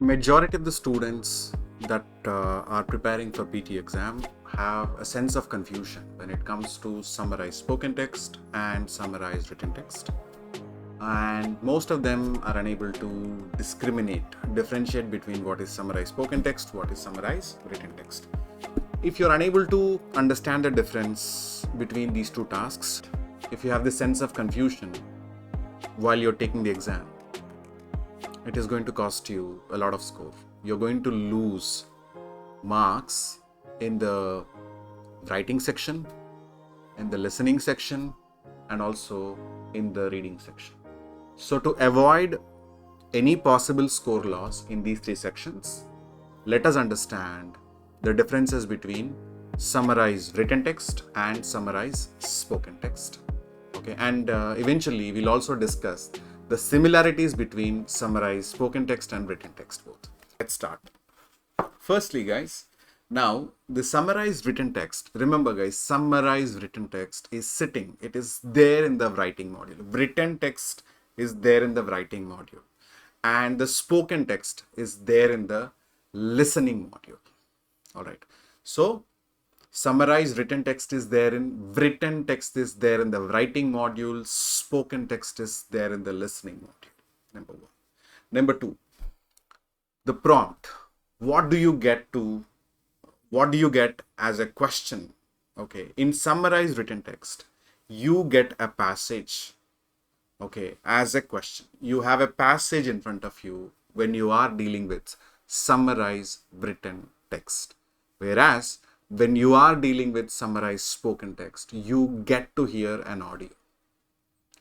Majority of the students that are preparing for PT exam have a sense of confusion when it comes to summarized spoken text and summarized written text. And most of them are unable to differentiate between what is summarized spoken text, what is summarized written text. If you're unable to understand the difference between these two tasks, if you have this sense of confusion while you're taking the exam, it is going to cost you a lot of score. You're going to lose marks in the writing section, in the listening section, and also in the reading section. So to avoid any possible score loss in these three sections, let us understand the differences between summarized written text and summarized spoken text. Okay, and eventually we'll also discuss the similarities between summarized spoken text and written text both. Let's start. Firstly, guys, now the summarized written text, remember guys, summarized written text is sitting, it is there in the writing module. Written text is there in the writing module, and the spoken text is there in the listening module. All right, so summarized written text is there in written text is there in the writing module, spoken text is there in the listening module. Number one. Number two, the prompt. What do you get as a question? Okay, in summarized written text, you get a passage. Okay, as a question, you have a passage in front of you when you are dealing with summarized written text. Whereas when you are dealing with summarized spoken text, you get to hear an audio.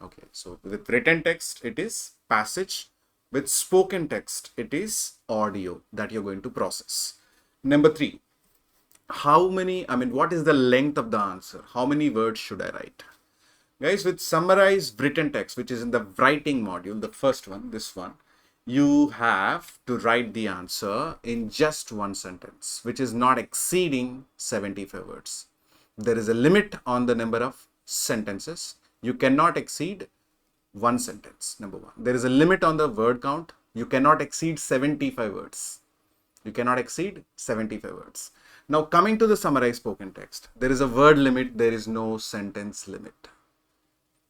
Okay, so with written text, it is passage. With spoken text, it is audio that you're going to process. Number three, what is the length of the answer? How many words should I write? Guys, with summarized written text, which is in the writing module, the first one, this one, you have to write the answer in just one sentence, which is not exceeding 75 words. There is a limit on the number of sentences. You cannot exceed one sentence, number one. There is a limit on the word count. You cannot exceed 75 words. You cannot exceed 75 words. Now, coming to the summarized spoken text, there is a word limit. There is no sentence limit.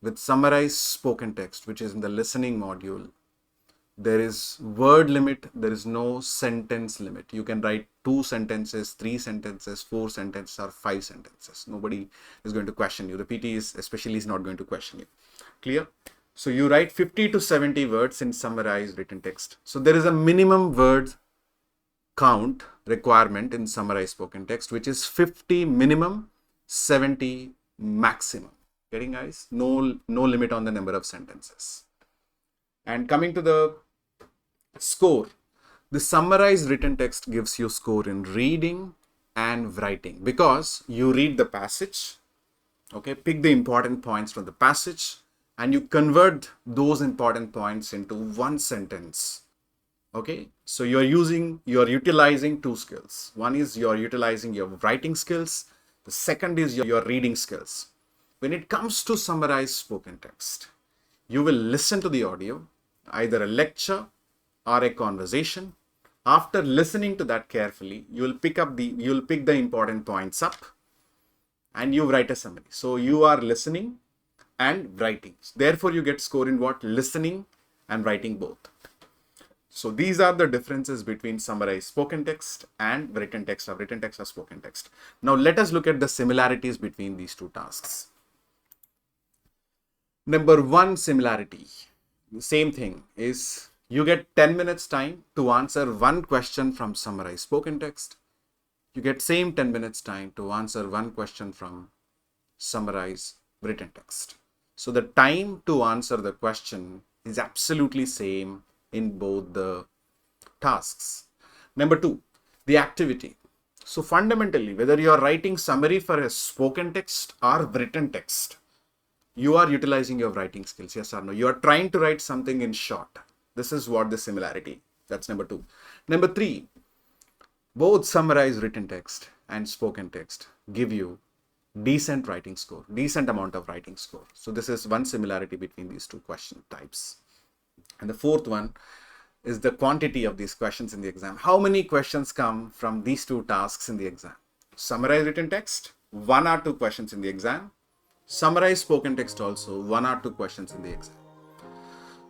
With summarized spoken text, which is in the listening module, there is word limit, there is no sentence limit. You can write 2 sentences, 3 sentences, 4 sentences, or 5 sentences. Nobody is going to question you. The PT especially is not going to question you. Clear? So you write 50 to 70 words in summarized written text. So there is a minimum word count requirement in summarized spoken text, which is 50 minimum, 70 maximum. Getting, guys? No limit on the number of sentences. And coming to the score, the summarized written text gives you score in reading and writing, because you read the passage, okay, pick the important points from the passage, and you convert those important points into one sentence. Okay, so you're utilizing 2 skills. One is you're utilizing your writing skills. The second is your reading skills. When it comes to summarized spoken text, you will listen to the audio, either a lecture or a conversation. After listening to that carefully, you'll pick the important points up and you write a summary. So you are listening and writing. Therefore, you get score in what? Listening and writing both. So these are the differences between summarized spoken text and written text, or written text or spoken text. Now let us look at the similarities between these two tasks. Number one similarity, the same thing, is you get 10 minutes time to answer one question from summarized spoken text. You get same 10 minutes time to answer one question from summarized written text. So the time to answer the question is absolutely same in both the tasks. Number two, the activity. So fundamentally, whether you are writing summary for a spoken text or written text, you are utilizing your writing skills, yes or no? You are trying to write something in short. This is what the similarity. That's number two. Number three, both summarized written text and spoken text give you decent writing score, decent amount of writing score. So this is one similarity between these two question types. And the fourth one is the quantity of these questions in the exam. How many questions come from these two tasks in the exam? Summarize written text, 1 or 2 questions in the exam. Summarize spoken text also, 1 or 2 questions in the exam.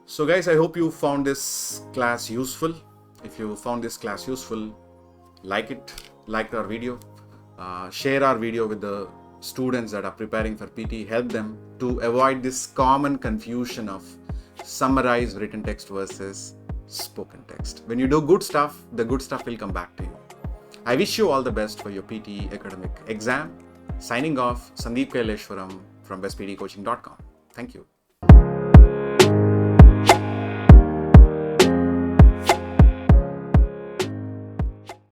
So guys, I hope you found this class useful. If you found this class useful, like it, like our video, share our video with the students that are preparing for PT, help them to avoid this common confusion of summarized written text versus spoken text. When you do good stuff, the good stuff will come back to you. I wish you all the best for your PT academic exam. Signing off, Sandeep Kaileshwaram from bestpdcoaching.com. Thank you.